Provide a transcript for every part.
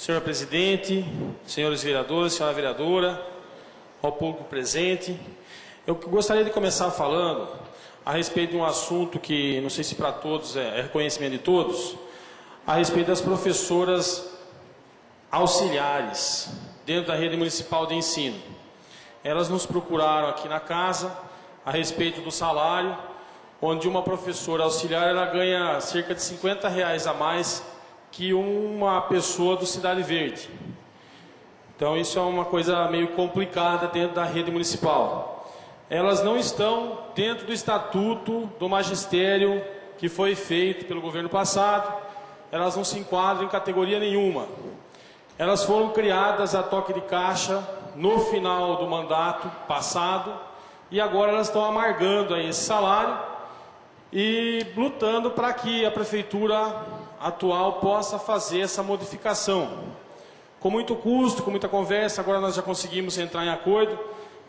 Senhor presidente, senhores vereadores, senhora vereadora, ao público presente. Eu gostaria de começar falando a respeito de um assunto que, não sei se para todos é reconhecimento de todos, a respeito das professoras auxiliares dentro da rede municipal de ensino. Elas nos procuraram aqui na casa a respeito do salário, onde uma professora auxiliar ela ganha cerca de R$50 a mais que uma pessoa do Cidade Verde. Então isso é uma coisa meio complicada dentro da rede municipal. Elas não estão dentro do estatuto do magistério que foi feito pelo governo passado, elas não se enquadram em categoria nenhuma. Elas foram criadas a toque de caixa no final do mandato passado e agora elas estão amargando aí esse salário e lutando para que a prefeitura atual possa fazer essa modificação. Com muito custo, com muita conversa, agora nós já conseguimos entrar em acordo.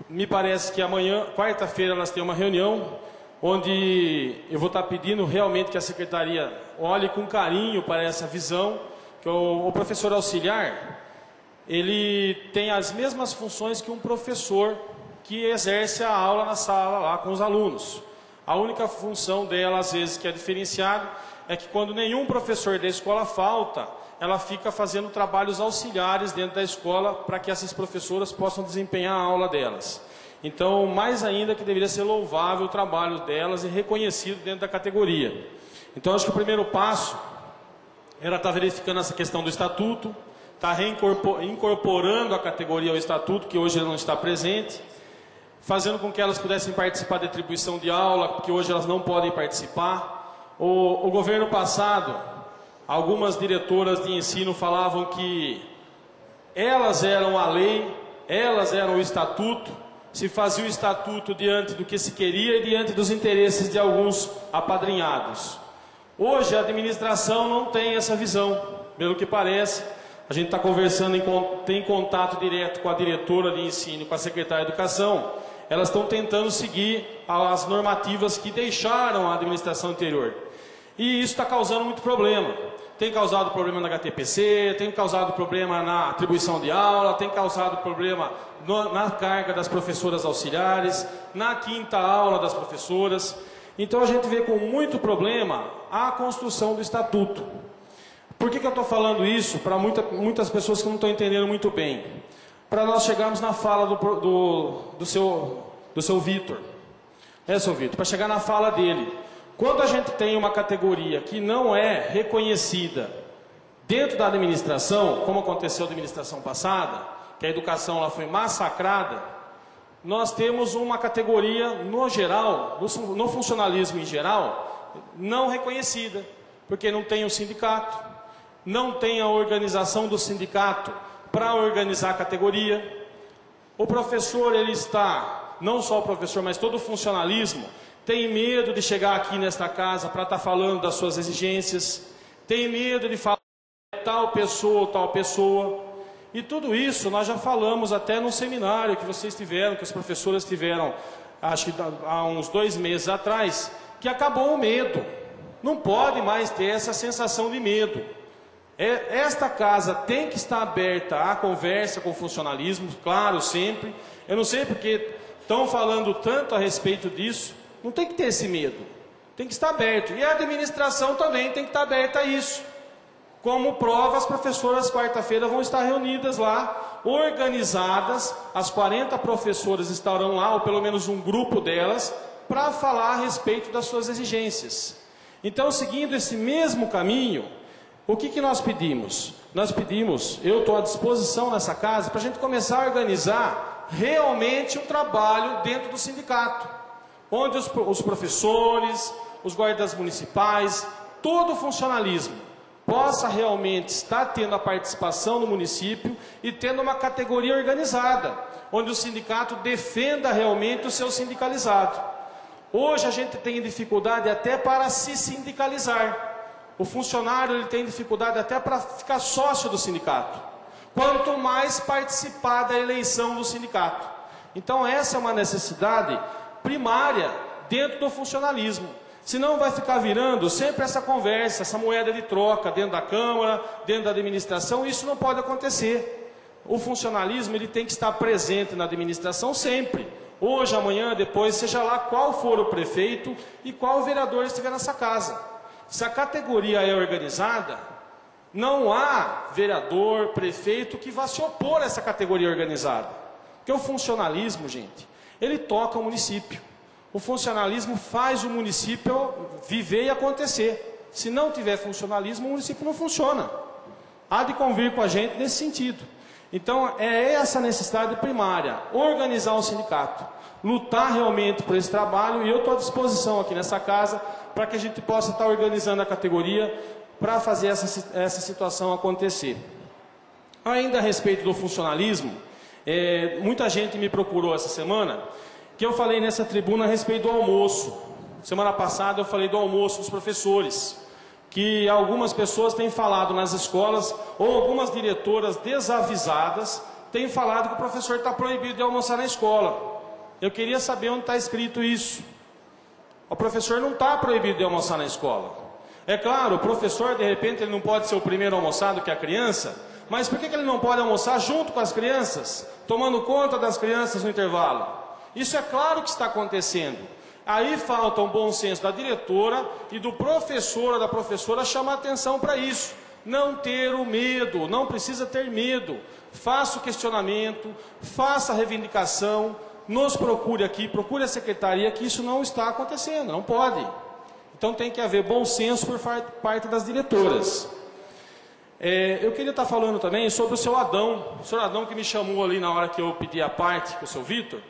Me parece que amanhã, quarta-feira, elas têm uma reunião onde eu vou estar pedindo realmente que a secretaria olhe com carinho para essa visão, que o professor auxiliar, ele tem as mesmas funções que um professor que exerce a aula na sala lá com os alunos. A única função dela, às vezes, que é diferenciada, é que quando nenhum professor da escola falta, ela fica fazendo trabalhos auxiliares dentro da escola para que essas professoras possam desempenhar a aula delas. Então, mais ainda que deveria ser louvável o trabalho delas e reconhecido dentro da categoria. Então, acho que o primeiro passo era estar verificando essa questão do estatuto, estar incorporando a categoria ao estatuto, que hoje não está presente, fazendo com que elas pudessem participar da atribuição de aula, porque hoje elas não podem participar. O governo passado, algumas diretoras de ensino falavam que elas eram a lei, elas eram o estatuto, se fazia o estatuto diante do que se queria e diante dos interesses de alguns apadrinhados. Hoje a administração não tem essa visão, pelo que parece. A gente está conversando, tem contato direto com a diretora de ensino, com a secretária de educação. Elas estão tentando seguir as normativas que deixaram a administração anterior. E isso está causando muito problema. Tem causado problema na HTPC, tem causado problema na atribuição de aula, tem causado problema na carga das professoras auxiliares, na quinta aula das professoras. Então a gente vê com muito problema a construção do estatuto. Por que eu estou falando isso? Para muitas pessoas que não estão entendendo muito bem. Para nós chegarmos na fala do seu Vitor. Seu Vitor, para chegar na fala dele. Quando a gente tem uma categoria que não é reconhecida dentro da administração, como aconteceu na administração passada, que a educação lá foi massacrada, nós temos uma categoria, no geral, no funcionalismo em geral, não reconhecida, porque não tem o sindicato, não tem a organização do sindicato para organizar a categoria. O professor, ele está, não só o professor, mas todo o funcionalismo, tem medo de chegar aqui nesta casa para estar falando das suas exigências, tem medo de falar tal pessoa. E tudo isso nós já falamos até no seminário que vocês tiveram, que as professoras tiveram, acho que há uns 2 meses atrás, que acabou o medo. Não pode mais ter essa sensação de medo. Esta casa tem que estar aberta à conversa com o funcionalismo, claro, sempre. Eu não sei porque estão falando tanto a respeito disso. Não tem que ter esse medo. Tem que estar aberto. E a administração também tem que estar aberta a isso. Como prova, as professoras quarta-feira vão estar reunidas lá, organizadas. As 40 professoras estarão lá, ou pelo menos um grupo delas, para falar a respeito das suas exigências. Então, seguindo esse mesmo caminho, o que nós pedimos? Nós pedimos, eu estou à disposição nessa casa, para a gente começar a organizar realmente um trabalho dentro do sindicato, onde os professores, os guardas municipais, todo o funcionalismo possa realmente estar tendo a participação no município e tendo uma categoria organizada, onde o sindicato defenda realmente o seu sindicalizado. Hoje a gente tem dificuldade até para se sindicalizar. O funcionário ele tem dificuldade até para ficar sócio do sindicato. Quanto mais participar da eleição do sindicato. Então essa é uma necessidade primária dentro do funcionalismo. Senão vai ficar virando sempre essa conversa, essa moeda de troca dentro da Câmara, dentro da administração, e isso não pode acontecer. O funcionalismo ele tem que estar presente na administração sempre. Hoje, amanhã, depois, seja lá qual for o prefeito e qual vereador estiver nessa casa. Se a categoria é organizada, não há vereador, prefeito que vá se opor a essa categoria organizada. Porque o funcionalismo, gente, ele toca o município. O funcionalismo faz o município viver e acontecer. Se não tiver funcionalismo, o município não funciona. Há de convir com a gente nesse sentido. Então, é essa necessidade primária, organizar o sindicato, lutar realmente por esse trabalho, e eu estou à disposição aqui nessa casa para que a gente possa estar organizando a categoria para fazer essa situação acontecer. Ainda a respeito do funcionalismo, muita gente me procurou essa semana, que eu falei nessa tribuna a respeito do almoço. Semana passada eu falei do almoço dos professores, que algumas pessoas têm falado nas escolas, ou algumas diretoras desavisadas, têm falado que o professor está proibido de almoçar na escola. Eu queria saber onde está escrito isso. O professor não está proibido de almoçar na escola. É claro, o professor, de repente, ele não pode ser o primeiro almoçado que a criança, mas por que ele não pode almoçar junto com as crianças, tomando conta das crianças no intervalo? Isso é claro que está acontecendo. Aí falta um bom senso da diretora e do professor ou da professora chamar atenção para isso. Não ter o medo, não precisa ter medo. Faça o questionamento, faça a reivindicação, nos procure aqui, procure a secretaria, que isso não está acontecendo, não pode. Então tem que haver bom senso por parte das diretoras. Eu queria estar falando também sobre o seu Adão. O senhor Adão que me chamou ali na hora que eu pedi a parte com o seu Vitor,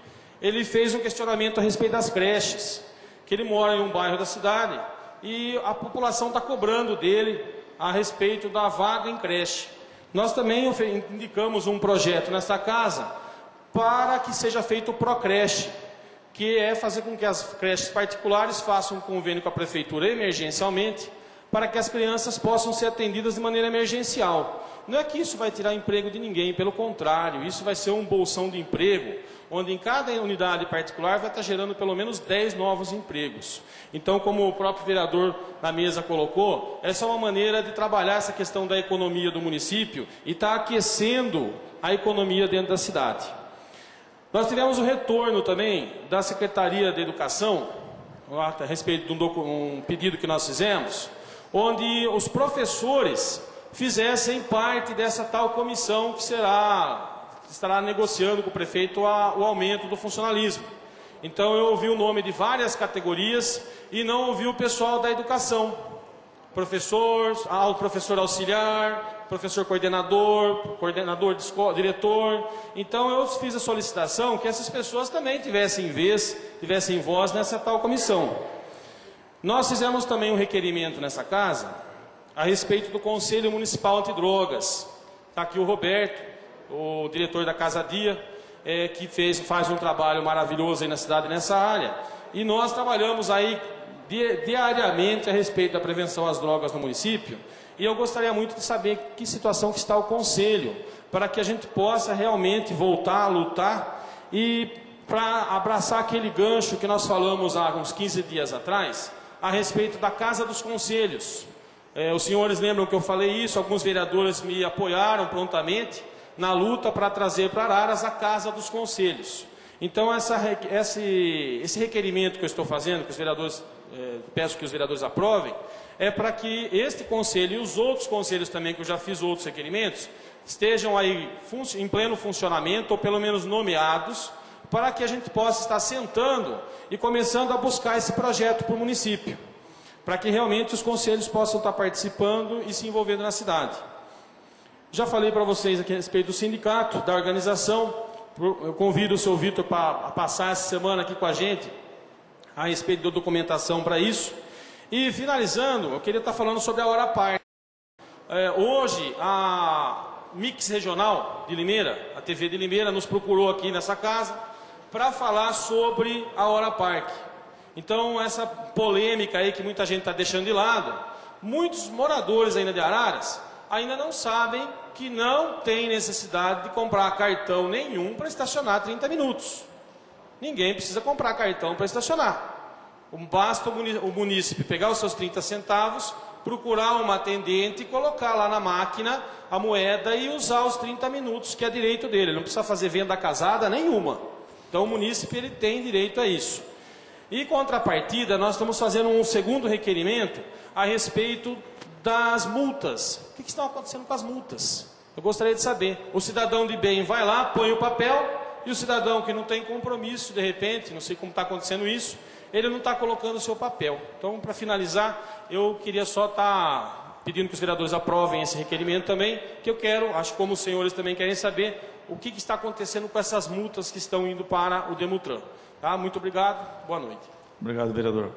ele fez um questionamento a respeito das creches, que ele mora em um bairro da cidade e a população está cobrando dele a respeito da vaga em creche. Nós também indicamos um projeto nessa casa para que seja feito o Procreche, que é fazer com que as creches particulares façam um convênio com a prefeitura emergencialmente, para que as crianças possam ser atendidas de maneira emergencial. Não é que isso vai tirar emprego de ninguém, pelo contrário, isso vai ser um bolsão de emprego, onde em cada unidade particular vai estar gerando pelo menos 10 novos empregos. Então, como o próprio vereador na mesa colocou, essa é uma maneira de trabalhar essa questão da economia do município e está aquecendo a economia dentro da cidade. Nós tivemos o retorno também da Secretaria de Educação, a respeito de um pedido que nós fizemos, onde os professores fizessem parte dessa tal comissão que estará negociando com o prefeito o aumento do funcionalismo. Então eu ouvi o nome de várias categorias e não ouvi o pessoal da educação. Professor auxiliar, professor coordenador de escola, diretor. Então eu fiz a solicitação que essas pessoas também tivessem voz nessa tal comissão. Nós fizemos também um requerimento nessa casa a respeito do Conselho Municipal Antidrogas. Está aqui o Roberto, o diretor da Casa Dia, que faz um trabalho maravilhoso aí na cidade nessa área. E nós trabalhamos aí diariamente a respeito da prevenção às drogas no município. E eu gostaria muito de saber que situação que está o Conselho, para que a gente possa realmente voltar a lutar e para abraçar aquele gancho que nós falamos há uns 15 dias atrás, a respeito da Casa dos Conselhos. Os senhores lembram que eu falei isso, alguns vereadores me apoiaram prontamente na luta para trazer para Araras a Casa dos Conselhos. Então esse requerimento que eu estou fazendo, que os vereadores, peço que os vereadores aprovem, é para que este conselho e os outros conselhos também, que eu já fiz outros requerimentos, estejam aí em pleno funcionamento, ou pelo menos nomeados, para que a gente possa estar sentando e começando a buscar esse projeto para o município, para que realmente os conselhos possam estar participando e se envolvendo na cidade. Já falei para vocês aqui a respeito do sindicato, da organização. Eu convido o seu Vitor para passar essa semana aqui com a gente a respeito da documentação para isso. E finalizando, eu queria estar falando sobre a Hora Parque. Hoje a Mix Regional de Limeira, a TV de Limeira, nos procurou aqui nessa casa para falar sobre a Hora Parque. Então essa polêmica aí que muita gente está deixando de lado, muitos moradores ainda de Araras ainda não sabem que não tem necessidade de comprar cartão nenhum para estacionar 30 minutos. Ninguém precisa comprar cartão para estacionar. Basta o munícipe pegar os seus 30 centavos, procurar uma atendente e colocar lá na máquina a moeda e usar os 30 minutos, que é direito dele. Ele não precisa fazer venda casada nenhuma. Então o munícipe ele tem direito a isso. E, em contrapartida, nós estamos fazendo um segundo requerimento a respeito das multas. O que está acontecendo com as multas? Eu gostaria de saber. O cidadão de bem vai lá, põe o papel, e o cidadão que não tem compromisso, de repente, não sei como está acontecendo isso, ele não está colocando o seu papel. Então, para finalizar, eu queria só estar pedindo que os vereadores aprovem esse requerimento também, que eu quero, acho que como os senhores também querem saber, o que está acontecendo com essas multas que estão indo para o Demutran. Tá? Muito obrigado, boa noite. Obrigado, vereador.